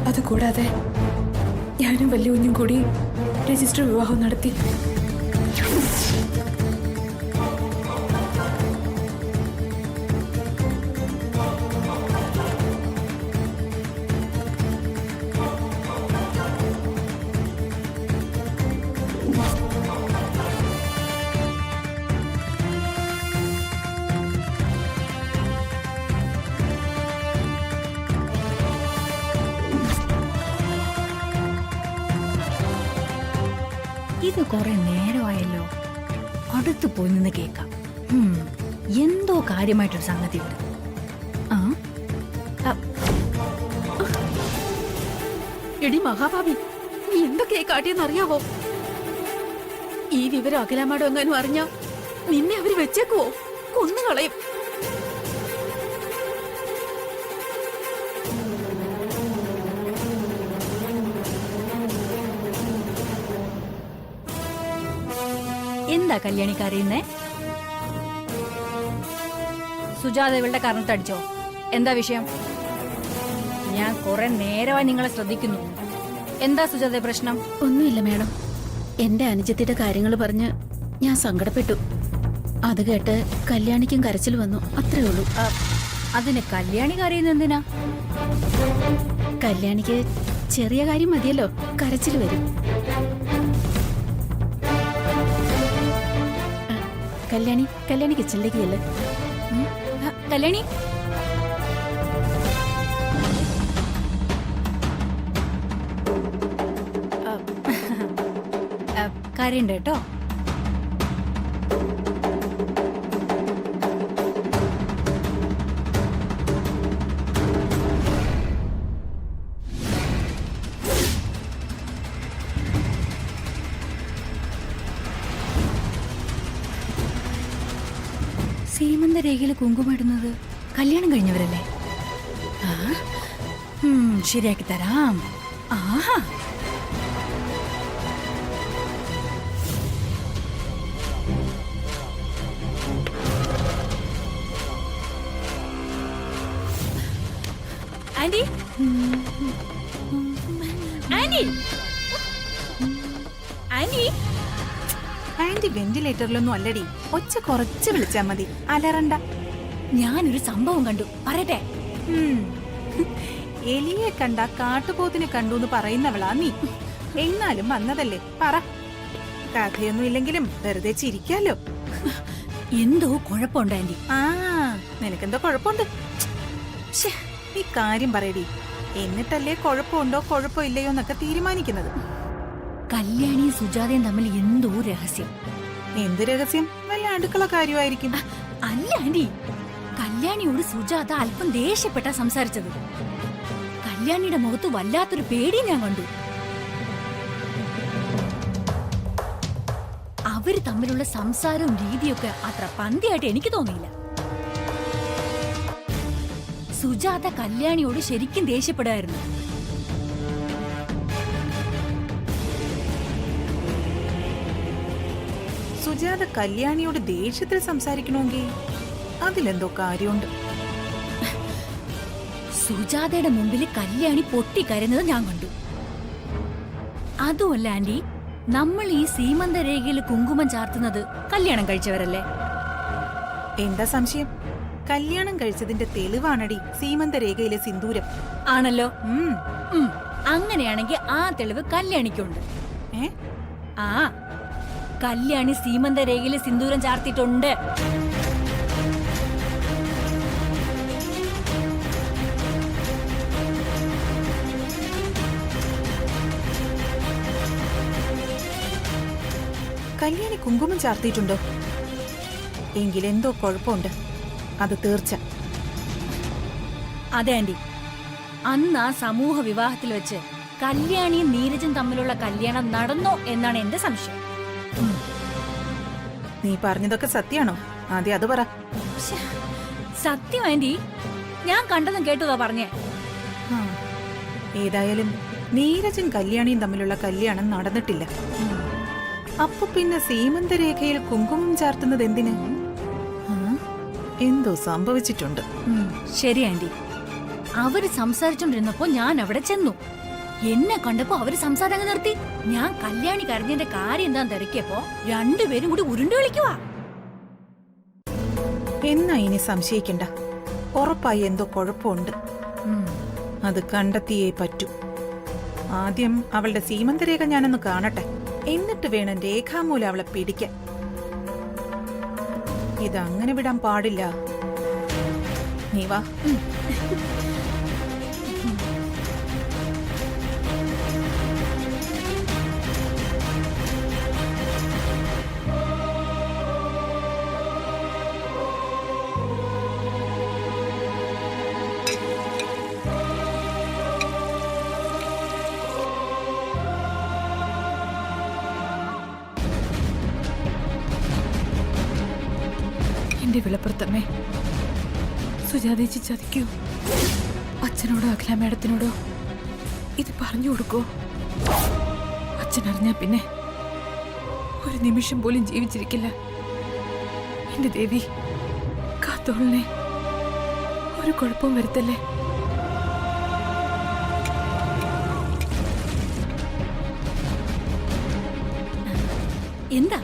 അതുകൂടാതെ ഞാനും വലിയ കുഞ്ഞും കൂടി രജിസ്റ്റർ വിവാഹം നടത്തി. ഇത് കുറെ നേരമായല്ലോ. അടുത്ത് പോയി നിന്ന് കേൾക്കാം. എന്തോ കാര്യമായിട്ടൊരു സംഗതി ഉണ്ട്. എടി മഹാഭാവി, നീ എന്തൊക്കെയായി കാട്ടിയെന്നറിയാവോ? ഈ വിവരം അഖിലാമ്മയുടെ എങ്ങാനും അറിഞ്ഞാ നിന്നെ അവര് വെച്ചേക്കുവോ? കൊന്നുകളയും. എന്താ കല്യാണി കരയുന്നേ? സുജാത ഇവളുടെ കർണത്തടിച്ചോ? എന്താ വിഷയം? ഞാൻ കുറെ നേരമായി നിങ്ങളെ ശ്രദ്ധിക്കുന്നു. എന്താ സുജാത പ്രശ്നം? ഒന്നുമില്ല മേഡം. എന്റെ അനുജത്തിയുടെ കാര്യങ്ങൾ പറഞ്ഞ് ഞാൻ സങ്കടപ്പെട്ടു. അത് കേട്ട് കല്യാണിക്കും കരച്ചിൽ വന്നു, അത്രേ ഉള്ളൂ. അതിന് കല്യാണി കരയുന്ന എന്തിനാ? കല്യാണിക്ക് ചെറിയ കാര്യം മതിയല്ലോ, കരച്ചിൽ വരും. കല്യാണി കിച്ചണിലേക്ക് അല്ലേ? കല്യാണി കരയുണ്ട് കേട്ടോ. സീമന്ത രേഖയിൽ കുങ്കുമിടുന്നത് കല്യാണം കഴിഞ്ഞവരല്ലേ? ശരിയാക്കി തരാം. ആഹാ, ആന്റി ആന്റി ആന്റി ആന്റി വെന്റിലേറ്ററിലൊന്നും അല്ലടി, ഒച്ച കുറച്ച് വിളിച്ചാ മതി, അലറണ്ട. ഞാനൊരു സംഭവം കണ്ടു, പറയട്ടെ? എലിയെ കണ്ട കാട്ടുപോത്തിനെ കണ്ടു എന്ന് പറയുന്നവളാ നീ. എന്നാലും വന്നതല്ലേ, പറ. കഥയൊന്നും ഇല്ലെങ്കിലും വെറുതെ ചിരിക്കാലോ. എന്തോ കുഴപ്പമുണ്ട് ആന്റി. ആ, നിനക്കെന്തോ കുഴപ്പമുണ്ട്? നീ കാര്യം പറയടി, എന്നിട്ടല്ലേ കുഴപ്പമുണ്ടോ കുഴപ്പമില്ലയോ എന്നൊക്കെ തീരുമാനിക്കുന്നത്. കല്യാണിയും സുജാതയും തമ്മിൽ എന്തോ രഹസ്യം. എന്ത് രഹസ്യം? വല്ല അടുക്കള കാര്യമായിരിക്കും. അല്ല ആന്റി, കല്യാണിയോട് സുജാത അല്പം ദേഷ്യപ്പെട്ടാ സംസാരിച്ചത്. കല്യാണിയുടെ മുഖത്ത് വല്ലാത്തൊരു പേടി ഞാൻ കണ്ടു. അവര് തമ്മിലുള്ള സംസാരവും രീതിയൊക്കെ അത്ര പന്തിയായിട്ട് എനിക്ക് തോന്നിയില്ല. സുജാത കല്യാണിയോട് ശരിക്കും ദേഷ്യപ്പെടുമായിരുന്നു. സുജാത കല്യാണിയോട് ദേഷ്യത്തിൽ സംസാരിക്കണമെങ്കിൽ അതിലെന്തോ കാര്യമുണ്ട്. സുജാതയുടെ മുമ്പിൽ കല്യാണി പൊട്ടിക്കരയുന്നത് ഞാൻ കണ്ടു. അതുമല്ല ആന്റി, നമ്മൾ ഈ സീമന്ത രേഖയിൽ കുങ്കുമം ചാർത്തുന്നത് കല്യാണം കഴിച്ചവരല്ലേ? എന്താ സംശയം? കല്യാണം കഴിച്ചതിന്റെ തെളിവാണടി സീമന്ത രേഖയിലെ സിന്ദൂരം. ആണല്ലോ. അങ്ങനെയാണെങ്കിൽ ആ തെളിവ് കല്യാണിക്കുണ്ട്. ആ, കല്യാണി സീമന്ത രേഖയിൽ സിന്ദൂരം ചാർത്തിയിട്ടുണ്ട്. കല്യാണി കുങ്കുമം ചാർത്തിയിട്ടുണ്ടോ? എങ്കിലെന്തോ കുഴപ്പമുണ്ട്, അത് തീർച്ച. അതെ ആന്റി, അന്ന് ആ സമൂഹ വിവാഹത്തിൽ വെച്ച് കല്യാണിയും നീരജും തമ്മിലുള്ള കല്യാണം നടന്നോ എന്നാണ് എന്റെ സംശയം. നീ പറഞ്ഞതൊക്കെ സത്യാണോ? ആദ്യം അത് പറ. സത്യം ആന്റി, ഞാൻ കണ്ടതും കേട്ടതാ പറഞ്ഞേ. ഏതായാലും നീരജും കല്യാണിയും തമ്മിലുള്ള കല്യാണം നടന്നിട്ടില്ല. അപ്പൊ പിന്നെ സീമന്തരേഖയിൽ കുങ്കുമം ചാർത്തുന്നത് എന്തിന്? എന്തോ സംഭവിച്ചിട്ടുണ്ട്. ശരി ആന്റി, അവര് സംസാരിച്ചോണ്ടിരുന്നപ്പോ ഞാൻ അവിടെ ചെന്നു. എന്നെ കണ്ടപ്പോ അവര് സംസാരം അങ്ങ് നിർത്തി. ഞാൻ കല്യാണി കരഞ്ഞതിന്റെ കാര്യം എന്താന്ന് തിരക്കിയപ്പോ രണ്ടുപേരും കൂടി ഉരുണ്ടു കളിക്കുവാ. എന്നാ ഇനി സംശയിക്കണ്ട, ഉറപ്പായി എന്തോ കുഴപ്പമുണ്ട്. അത് കണ്ടെത്തിയേ പറ്റൂ. ആദ്യം അവളുടെ സീമന്തരേഖ ഞാനൊന്ന് കാണട്ടെ, എന്നിട്ട് വേണം രേഖാമൂലം അവളെ പിടിക്കാൻ. ഇതങ്ങനെ വിടാൻ പാടില്ല. നീ വാ. എന്റെ വിളപ്പുറത്തമ്മേ, സുജാതേച്ചി ചതിക്കൂ. അച്ഛനോടോ അഖില മേഡത്തിനോടോ ഇത് പറഞ്ഞു കൊടുക്കോ? അച്ഛൻ അറിഞ്ഞാ പിന്നെ ഒരു നിമിഷം പോലും ജീവിച്ചിരിക്കില്ല. എന്റെ ദേവി, കാത്തോളനെ, ഒരു കുഴപ്പവും വരുത്തല്ലേ. എന്താ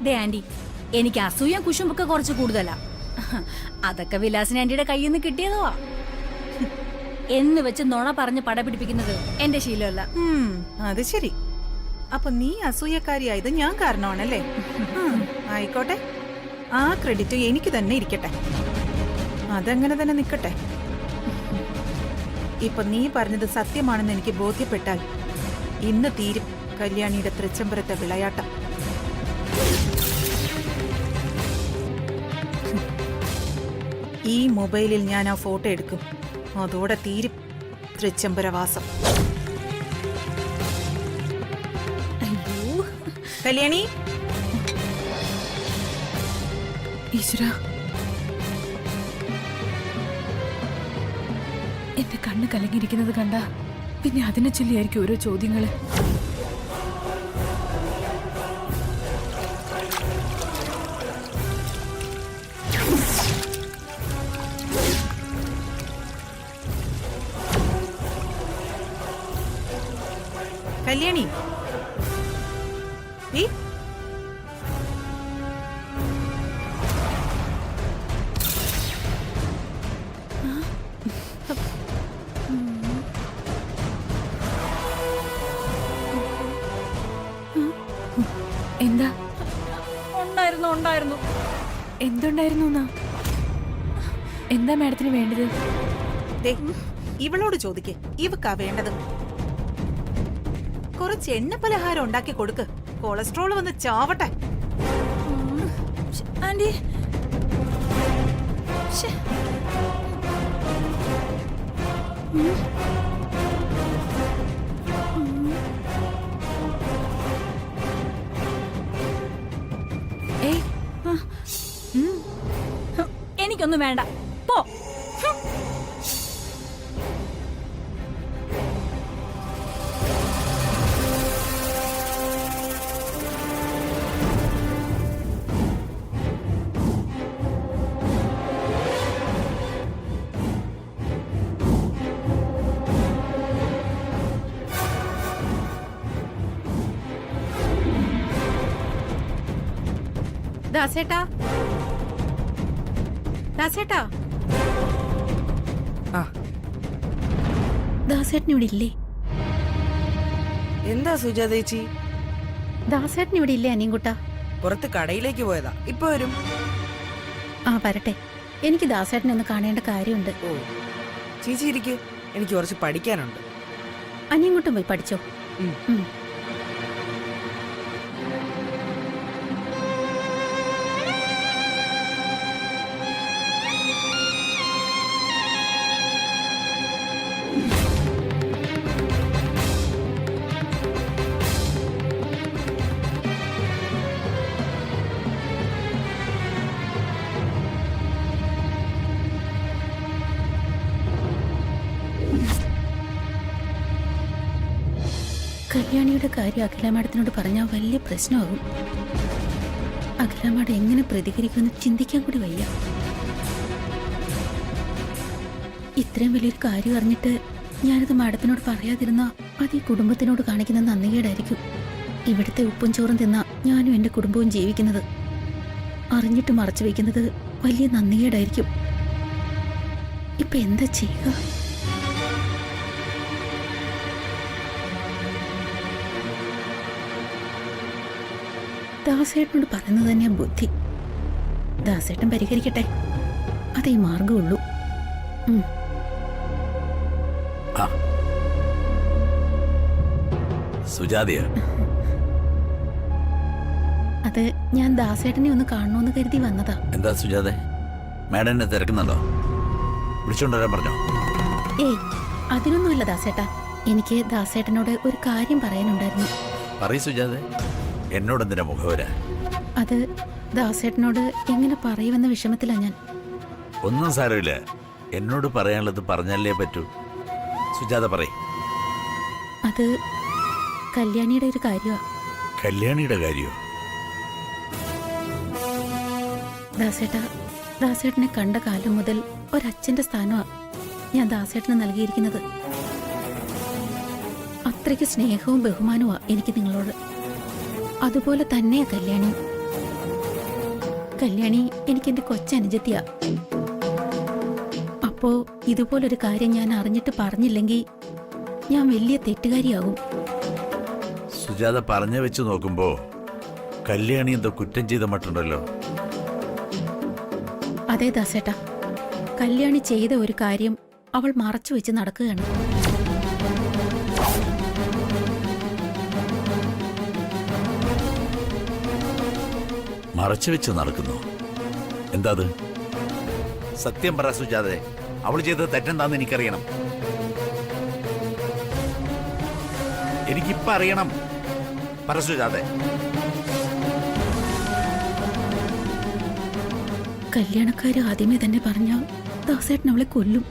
ദേ ആന്റി, എനിക്ക് അസൂയം കുശുമ്പൊക്കെ കുറച്ച് കൂടുതലാ. അതൊക്കെ വിലാസിന് ആന്റിയുടെ കയ്യിൽ നിന്ന് കിട്ടിയതോ എന്ന് വെച്ച് നുണ പറഞ്ഞ് പട പിടിപ്പിക്കുന്നത് എന്റെ ശീലമല്ല. അത് ശരി. അപ്പൊ നീ അസൂയക്കാരിയായത് ഞാൻ കാരണമാണല്ലേ? ആയിക്കോട്ടെ, ആ ക്രെഡിറ്റ് എനിക്ക് തന്നെ ഇരിക്കട്ടെ. അതങ്ങനെ തന്നെ നിക്കട്ടെ. ഇപ്പൊ നീ പറഞ്ഞത് സത്യമാണെന്ന് എനിക്ക് ബോധ്യപ്പെട്ടാൽ ഇന്ന് തീരും കല്യാണിയുടെ തൃച്ചംബരത്തെ വിളയാട്ടം. ഈ മൊബൈലിൽ ഞാൻ ആ ഫോട്ടോ എടുക്കും. അതോടെ തീരും തൃച്ചംബരവാസം. കല്യാണി, ഈശ്വര, എന്റെ കണ്ണ് കലങ്ങിയിരിക്കുന്നത് കണ്ട പിന്നെ അതിനെ ചൊല്ലിയായിരിക്കും ഓരോ ചോദ്യങ്ങള്. കല്യാണി, എന്താ? ഉണ്ടായിരുന്നു. എന്തുണ്ടായിരുന്നു? എന്താ മാഡത്തിന് വേണ്ടത്? ഇവളോട് ചോദിക്കേ, ഇവക്കാ വേണ്ടത്. കുറച്ച് എണ്ണ പലഹാരം ഉണ്ടാക്കി കൊടുക്ക്. കൊളസ്ട്രോൾ വന്ന് ചാവട്ടെ. ആന്റി, എനിക്കൊന്നും വേണ്ട, പോ. ദാസേട്ടാ, ദാസേട്ടാ, ദാസേട്ടൻ ഇവിടെ ഇല്ലേ? എന്താ സുജാതേച്ചി? ദാസേട്ടൻ ഇവിടെ ഇല്ലേ അനിയൻകുട്ടാ? പുറത്ത് കടയിലേക്ക് പോയതാ, ഇപ്പൊ വരും. ആ വരട്ടെ, എനിക്ക് ദാസേട്ടനെ ഒന്ന് കാണേണ്ട കാര്യമുണ്ട്. ഓ ചേച്ചി ഇരിക്ക്, എനിക്ക് കുറച്ച് പഠിക്കാനുണ്ട്. അനിയൻകുട്ടൻ പോയി പഠിച്ചോ. കല്യാണിയുടെ കാര്യം അഖില മാഡത്തിനോട് പറഞ്ഞാൽ വലിയ പ്രശ്നമാകും. അഖില മാഡം എങ്ങനെ പ്രതികരിക്കുമെന്ന് ചിന്തിക്കാൻ കൂടി വയ്യ. ഇത്രയും വലിയൊരു കാര്യം അറിഞ്ഞിട്ട് ഞാനിത് മാഡത്തിനോട് പറയാതിരുന്ന അത് ഈ കുടുംബത്തിനോട് കാണിക്കുന്ന നന്ദികേടായിരിക്കും. ഇവിടുത്തെ ഉപ്പും ചോറും തിന്ന ഞാനും എൻ്റെ കുടുംബവും ജീവിക്കുന്നത് അറിഞ്ഞിട്ട് മറച്ചു വയ്ക്കുന്നത് വലിയ നന്ദികേടായിരിക്കും. ഇപ്പൊ എന്താ ചെയ്യുക? ദാസേട്ടനോട് പറയുന്നത് തന്നെയാ ബുദ്ധി. ദാസേട്ടൻ പരിഹരിക്കട്ടെ, അതേ മാർഗമുള്ളൂ. സുജാതയാ? അത് ഞാൻ ദാസേട്ടനെ ഒന്ന് കാണണമെന്ന് കരുതി വന്നതാ. എന്താ സുജാതെ, മാഡം എന്നെ തിരക്കുന്നുണ്ടോ? വിളിച്ചോണ്ടുവരാൻ പറഞ്ഞോ? ഏയ്, അതിനൊന്നുമല്ല ദാസേട്ടാ. എനിക്ക് ദാസേട്ടനോട് ഒരു കാര്യം പറയാനുണ്ടായിരുന്നു. പറയ് സുജാതെ, എന്നോട് എന്തിനാ മുഖവര? അത് ദാസേട്ടനോട് എങ്ങനെ പറയുമെന്ന വിഷമത്തിലാ ഞാൻ. ഒന്നും സാരമില്ല, എന്നോട് പറയാനുള്ളത് പറഞ്ഞാലേ പറ്റൂ. സുജാത പറയ്. അത് കല്യാണിയുടെ ഒരു കാര്യമാ. കല്യാണിയുടെ കാര്യോ? ദാസേട്ടാ, ദാസേട്ടനെ കണ്ട കാലം മുതൽ ഒരച്ഛന്റെ സ്ഥാനമാ ഞാൻ ദാസേട്ടന് നൽകിയിരിക്കുന്നത്. അത്രയ്ക്ക് സ്നേഹവും ബഹുമാനവുമാ എനിക്ക് നിങ്ങളോട്. അതുപോലെ തന്നെയാ കല്യാണി. കല്യാണി എനിക്ക് എന്റെ കൊച്ചനുജത്തിയാ. അപ്പോ ഇതുപോലൊരു കാര്യം ഞാൻ അറിഞ്ഞിട്ട് പറഞ്ഞില്ലെങ്കിൽ ഞാൻ വലിയ തെറ്റുകാരിയാകും. സുജാത പറഞ്ഞു വെച്ച് നോക്കുമ്പോ കല്യാണി എന്തോ കുറ്റം ചെയ്ത മട്ടുണ്ടല്ലോ. അതെ ദാസേട്ടാ, കല്യാണി ചെയ്ത ഒരു കാര്യം അവൾ മറച്ചു വെച്ച് നടക്കുകയാണ്. മറച്ചു വെച്ച് നടക്കുന്നു? എന്താ അത്? സത്യം പറ സുജാതെ, അവൾ ചെയ്തത് തെറ്റെന്താന്ന് എനിക്കറിയണം. എനിക്കിപ്പ അറിയണം. പറ സുജാതെ. കല്യാണക്കാര് ആദ്യമേ തന്നെ പറഞ്ഞ ദാസേട്ടൻ അവളെ കൊല്ലും.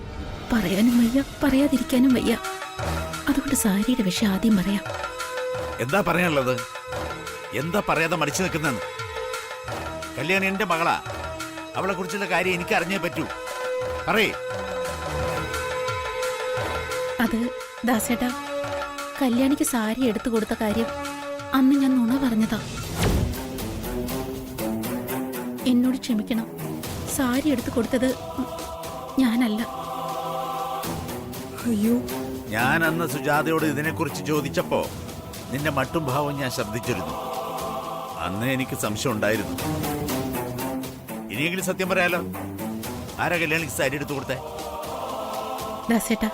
പറയാനും വയ്യ, പറയാതിരിക്കാനും വയ്യ. അതുകൊണ്ട് സാരിയുടെ വിഷയം ആദ്യം പറയാം. എന്താ പറയാനുള്ളത്? എന്താ പറയാതെ മടിച്ചു നിൽക്കുന്നെന്ന്? കല്യാണി എന്റെ മകളാ. അവളെ കുറിച്ചുള്ള കാര്യം എനിക്ക് അറിഞ്ഞേ പറ്റൂ. പറയേ. അത് ദാസേട്ടാ, കല്യാണിക്ക് സാരി എടുത്തു കൊടുത്ത കാര്യം അന്ന് ഞാൻ നുണ പറഞ്ഞതാ. എന്നോട് ക്ഷമിക്കണം. സാരി എടുത്തു കൊടുത്തത് ഞാനല്ല. അയ്യോ, ഞാൻ അന്ന് സുജാതയോട് ഇതിനെക്കുറിച്ച് ചോദിച്ചപ്പോ നിന്റെ മട്ടും ഭാവം ഞാൻ ശ്രദ്ധിച്ചിരുന്നു. അന്ന് എനിക്ക് സംശയം ഉണ്ടായിരുന്നു. ഇനിയെങ്കിലും സത്യം പറയാലോ, ആരാ കല്യാണിക്ക് സാരി എടുത്തു കൊടുത്തേ? ദാസേട്ടാ,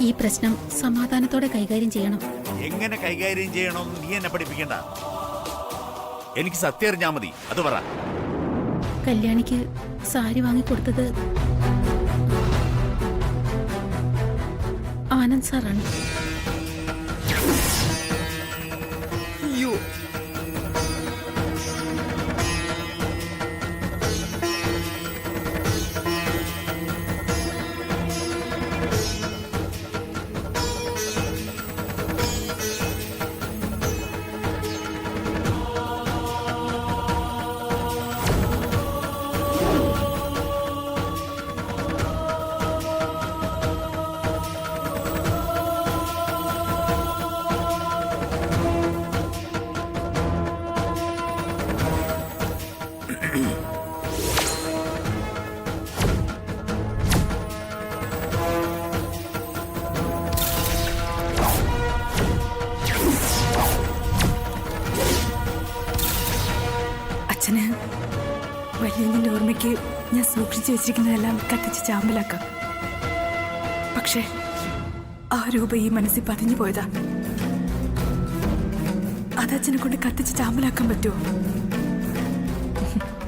ഈ പ്രശ്നം സമാധാനത്തോടെ കൈകാര്യം ചെയ്യണം. എങ്ങനെ കൈകാര്യം ചെയ്യണമെന്ന് നീ എന്നെ പഠിപ്പിക്കണ്ട. എനിക്ക് സത്യം അറിഞ്ഞാ മതി, അത് പറ. കല്യാണിക്ക് സാരി വാങ്ങിക്കൊടുത്തത് ആനന്ദ് സാറാണ്. അയ്യോ, അച്ഛന് വലിയതിന്റെ ഓർമ്മയ്ക്ക് ഞാൻ സൂക്ഷിച്ചു വെച്ചിരിക്കുന്നതെല്ലാം കത്തിച്ച് ചാമ്പലാക്കാം. പക്ഷേ ആ രൂപ ഈ മനസ്സിൽ പതിഞ്ഞു പോയതാ. അത് അച്ഛനെ കൊണ്ട് കത്തിച്ച് ചാമ്പലാക്കാൻ പറ്റുമോ?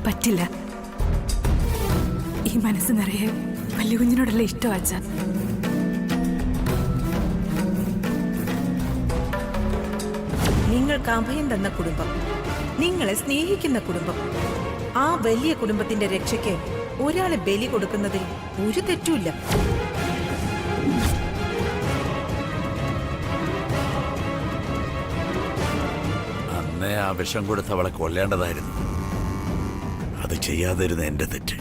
പറ്റില്ല. ഈ മനസ്സ് നിറയെ വലിയ കുഞ്ഞിനോടല്ല ഇഷ്ടം അച്ഛ. നിങ്ങൾക്ക് അഭയം തന്ന കുടുംബം, നിങ്ങളെ സ്നേഹിക്കുന്ന കുടുംബം, ആ വലിയ കുടുംബത്തിന്റെ രക്ഷയ്ക്ക് ഒരാളെ ബലി കൊടുക്കുന്നതിൽ ഒരു തെറ്റുമില്ല. അന്നേ ആ വിഷം കൊടുത്ത് അവളെ കൊല്ലേണ്ടതായിരുന്നു. അത് ചെയ്യാതിരുന്ന എന്റെ തെറ്റ്.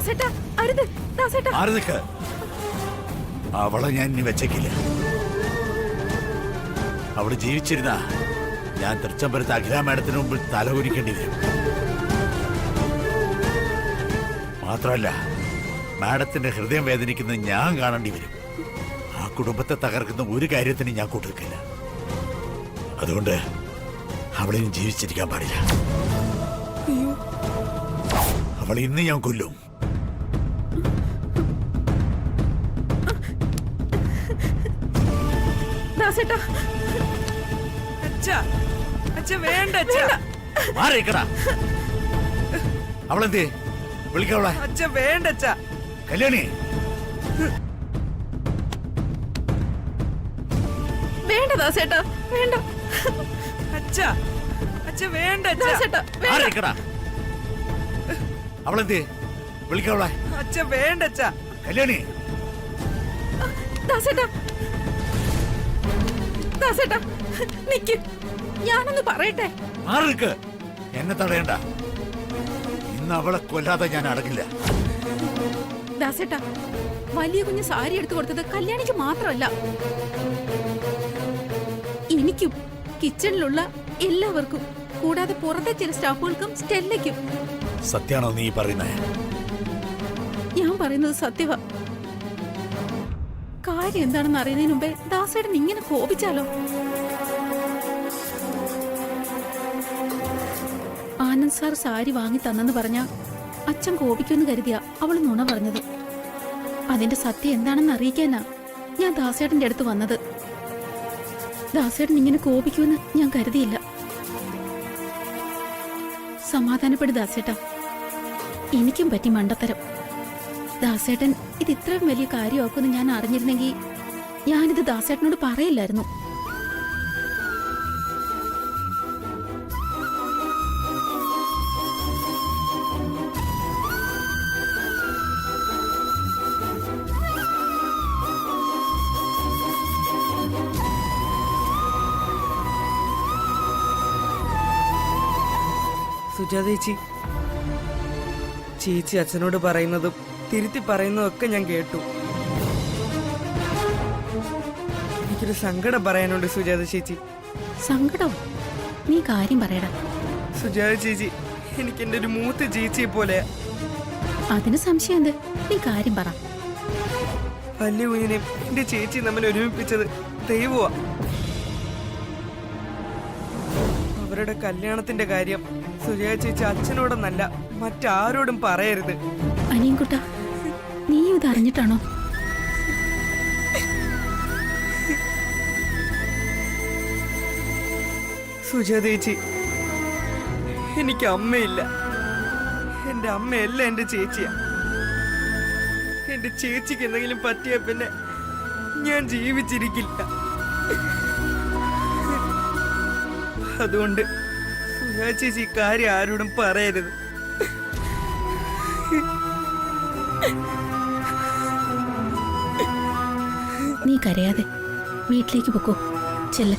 ദാസേട്ടാ അരുത് ദാസേട്ടാ. മാറി നിൽക്ക്. അവളെ ഞാൻ ഇനി വെച്ചേക്കില്ല. അവള് ജീവിച്ചിരുന്ന ഞാൻ തൃച്ചംബരത്ത് അഖില മാഡത്തിന് മുമ്പിൽ തല കുനിക്കേണ്ടി വരും. മാത്രമല്ല മാഡത്തിന്റെ ഹൃദയം വേദനിക്കുന്നത് ഞാൻ കാണേണ്ടി വരും. ആ കുടുംബത്തെ തകർക്കുന്ന ഒരു കാര്യത്തിന് ഞാൻ കൊടുക്കില്ല. അതുകൊണ്ട് അവളിനി ജീവിച്ചിരിക്കാൻ പാടില്ല. അവളെ ഇന്ന് ഞാൻ കൊല്ലും. ദാസേട്ടാ വേണ്ട മാറിക്കടാ. അവളെന്തേ വിളിക്കവളെ. വേണ്ട കല്യാണി വേണ്ട ദാസേട്ടാ വേണ്ട. വേണ്ട ദാസേട്ടാ മാറിക്കടാ. അവളെന്തേ വിളിക്കവളെ. വേണ്ട കല്യാണി ദാസേട്ടാ ദാസേട്ടാ നിക്ക്, ഞാനൊന്ന് പറയട്ടെ. മാറിക്ക്. എന്നെ തടയണ്ട. ഇന്ന് അവളെ കൊല്ലാതെ ഞാൻ അടങ്ങില്ല. ദാസേട്ടാ വലിയ കുഞ്ഞ് സാരി എടുത്തു കൊടുത്തത് കല്യാണിക്ക് മാത്രമല്ല, എനിക്കും കിച്ചണിലുള്ള എല്ലാവർക്കും, കൂടാതെ പുറത്തെ ചില സ്റ്റാഫുകൾക്കും സ്റ്റെല്ലയ്ക്കും. സത്യാണോ നീ പറയുന്നത്? ഞാൻ പറയുന്നത് സത്യവാ. കാര്യം എന്താണെന്ന് അറിയുന്നതിന് മുമ്പേ ദാസേട്ടൻ ഇങ്ങനെ കോപിച്ചാലോ? ആനന്ദ് സാർ സാരി വാങ്ങി തന്നെന്ന് പറഞ്ഞ അച്ഛൻ കോപിക്കുമെന്ന് കരുതിയാ അവള് നുണ പറഞ്ഞത്. അതിന്റെ സത്യം എന്താണെന്ന് അറിയിക്കാനാ ഞാൻ ദാസേട്ടന്റെ അടുത്ത് വന്നത്. ദാസേട്ടൻ ഇങ്ങനെ കോപിക്കുമെന്ന് ഞാൻ കരുതിയില്ല. സമാധാനപ്പെടു ദാസേട്ടാ, എനിക്കും പറ്റി മണ്ടത്തരം. ദാസേട്ടൻ ഇത് ഇത്രയും വലിയ കാര്യമാക്കുമെന്ന് ഞാൻ അറിഞ്ഞിരുന്നെങ്കിൽ ഞാനിത് ദാസേട്ടനോട് പറയില്ലായിരുന്നു. സുജാത ചേച്ചി അച്ഛനോട് പറയുന്നതും തിരുത്തി പറയുന്നതൊക്കെ ഞാൻ കേട്ടു. എനിക്കൊരു സങ്കടം പറയാനുണ്ട് സുജാത ചേച്ചി. സങ്കടം? നീ കാര്യം പറയടാ. സുജാത ചേച്ചി എനിക്ക് എന്റെ ഒരു മൂത്ത ചേച്ചിയെ പോലെ. അതിന് സംശയം എന്ത്? നീ കാര്യം പറ. വലിയ കുഞ്ഞിനെയും എന്റെ ചേച്ചി തമ്മിൽ ഒരുമിപ്പിച്ചത് ദൈവമാ. അവരുടെ കല്യാണത്തിന്റെ കാര്യം സുജാത ചേച്ചി അച്ഛനോടൊന്നല്ല മറ്റാരോടും പറയരുത്. അനിയൻകുട്ട, നീ ഇത് അറിഞ്ഞിട്ടാണോ? സുജാത ചേച്ചി, എനിക്ക് അമ്മയില്ല. എന്റെ അമ്മയല്ല എന്റെ ചേച്ചിയാ. എന്റെ ചേച്ചിക്ക് എന്തെങ്കിലും പറ്റിയ പിന്നെ ഞാൻ ജീവിച്ചിരിക്കില്ല. അതുകൊണ്ട് സുജാത ചേച്ചി കാര്യം ആരോടും പറയരുത്. നീ കരയാതെ വീട്ടിലേക്ക് പൊക്കോ. ചെല്ല്.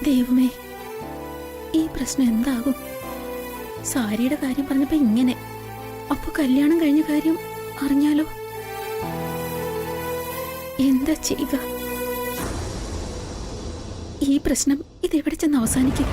ദൈവമേ, ഈ പ്രശ്നം എന്താകും? സാരിയുടെ കാര്യം പറഞ്ഞപ്പോ ഇങ്ങനെ, അപ്പൊ കല്യാണം കഴിഞ്ഞ കാര്യം അറിഞ്ഞാലോ? എന്താ ചെയ്യുക? ഈ പ്രശ്നം ഇതെവിടെ ചെന്ന് അവസാനിക്കും?